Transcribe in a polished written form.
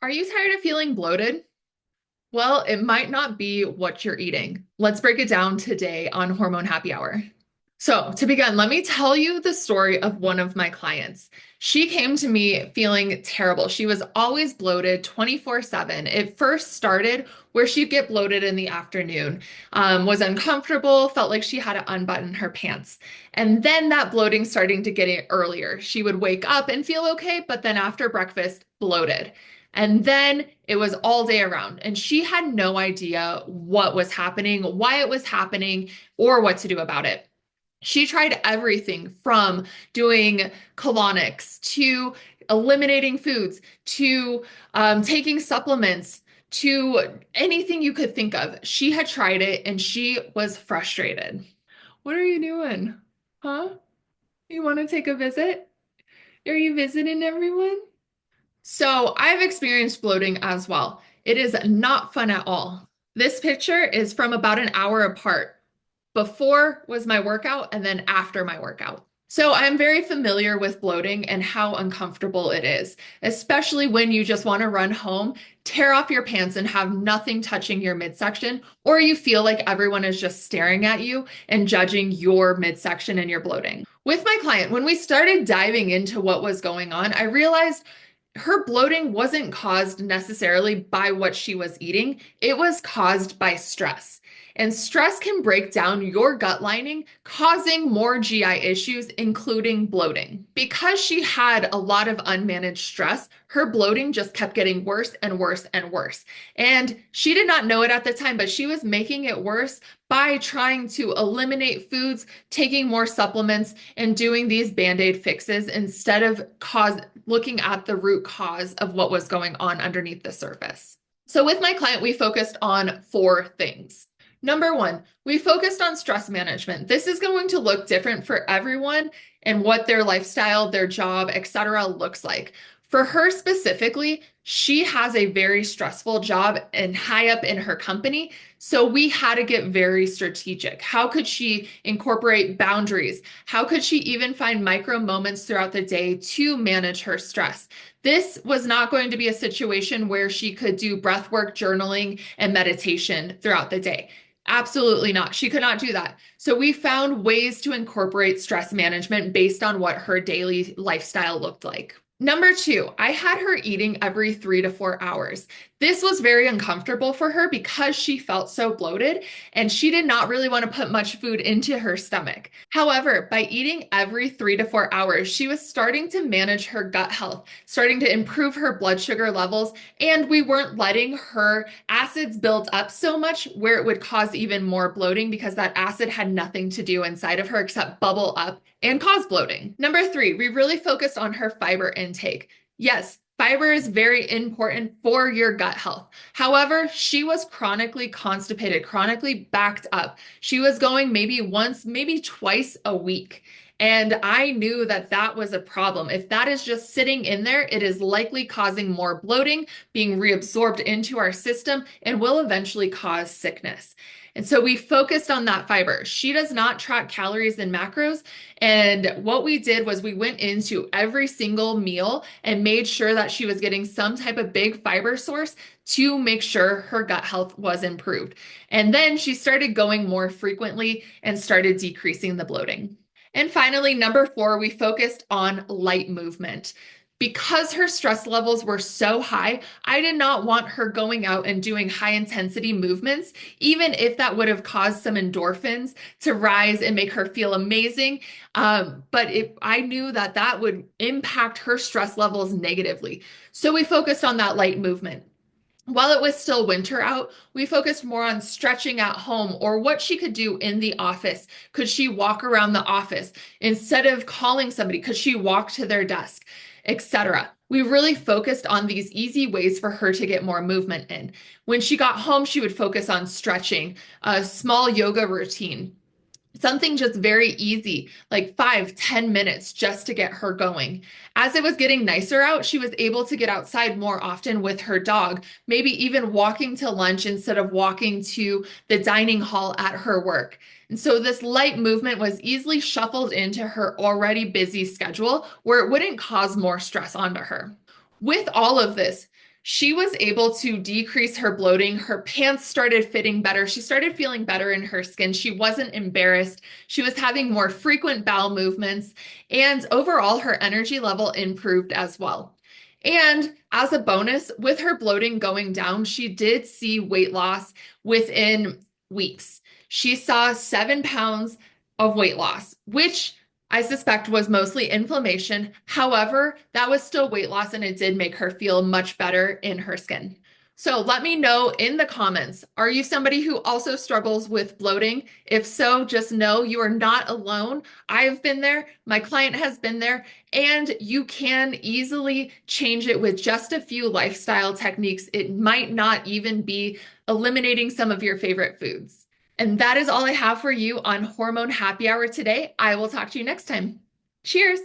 Are you tired of feeling bloated? Well, it might not be what you're eating. Let's break it down today on Hormone Happy Hour. So, to begin, let me tell you the story of one of my clients. She came to me feeling terrible. She was always bloated 24/7. It first started where she'd get bloated in the afternoon, was uncomfortable, felt like she had to unbutton her pants. And then that bloating starting to get it earlier. She would wake up and feel okay, but then after breakfast, bloated. And then it was all day around. And she had no idea what was happening, why it was happening, or what to do about it. She tried everything from doing colonics to eliminating foods to taking supplements to anything you could think of. She had tried it and she was frustrated. What are you doing? Huh? You want to take a visit? Are you visiting everyone? So I've experienced bloating as well. It is not fun at all. This picture is from about an hour apart. Before was my workout and then after my workout. So I'm very familiar with bloating and how uncomfortable it is, especially when you just want to run home, tear off your pants and have nothing touching your midsection, or you feel like everyone is just staring at you and judging your midsection and your bloating. With my client, when we started diving into what was going on, I realized her bloating wasn't caused necessarily by what she was eating, it was caused by stress. And stress can break down your gut lining, causing more GI issues, including bloating. Because she had a lot of unmanaged stress, her bloating just kept getting worse and worse and worse. And she did not know it at the time, but she was making it worse by trying to eliminate foods, taking more supplements, and doing these band-aid fixes instead of looking at the root cause of what was going on underneath the surface. So with my client, we focused on four things. Number one, we focused on stress management. This is going to look different for everyone and what their lifestyle, their job, etc. looks like. For her specifically, she has a very stressful job and high up in her company. So we had to get very strategic. How could she incorporate boundaries? How could she even find micro moments throughout the day to manage her stress? This was not going to be a situation where she could do breath work, journaling, and meditation throughout the day. Absolutely not. She could not do that. So we found ways to incorporate stress management based on what her daily lifestyle looked like. Number two, I had her eating every 3 to 4 hours. This was very uncomfortable for her because she felt so bloated and she did not really want to put much food into her stomach. However, by eating every 3 to 4 hours, she was starting to manage her gut health, starting to improve her blood sugar levels, and we weren't letting her acids build up so much where it would cause even more bloating because that acid had nothing to do inside of her except bubble up and cause bloating. Number three, we really focused on her fiber intake. Yes, fiber is very important for your gut health. However, she was chronically constipated, chronically backed up. She was going maybe once, maybe twice a week. And I knew that that was a problem. If that is just sitting in there, it is likely causing more bloating, being reabsorbed into our system, and will eventually cause sickness. And so we focused on that fiber. She does not track calories and macros. And what we did was we went into every single meal and made sure that she was getting some type of big fiber source to make sure her gut health was improved. And then she started going more frequently and started decreasing the bloating. And finally, number four, we focused on light movement. Because her stress levels were so high, I did not want her going out and doing high intensity movements, even if that would have caused some endorphins to rise and make her feel amazing. But I knew that that would impact her stress levels negatively. So we focused on that light movement. While it was still winter out, we focused more on stretching at home or what she could do in the office. Could she walk around the office? Instead of calling somebody, could she walk to their desk, etc.? We really focused on these easy ways for her to get more movement in. When she got home, she would focus on stretching, a small yoga routine, something just very easy, like 5, 10 minutes just to get her going. As it was getting nicer out, she was able to get outside more often with her dog, maybe even walking to lunch instead of walking to the dining hall at her work. And so this light movement was easily shuffled into her already busy schedule where it wouldn't cause more stress onto her. With all of this, She was able to decrease her bloating. Her pants started fitting better. She started feeling better in her skin. She wasn't embarrassed. She was having more frequent bowel movements, and overall, her energy level improved as well. And as a bonus, with her bloating going down, she did see weight loss within weeks. She saw 7 pounds of weight loss, which I suspect was mostly inflammation. However, that was still weight loss and it did make her feel much better in her skin. So let me know in the comments, are you somebody who also struggles with bloating? If so, just know you are not alone. I've been there, my client has been there, and you can easily change it with just a few lifestyle techniques. It might not even be eliminating some of your favorite foods. And that is all I have for you on Hormone Happy Hour today. I will talk to you next time. Cheers.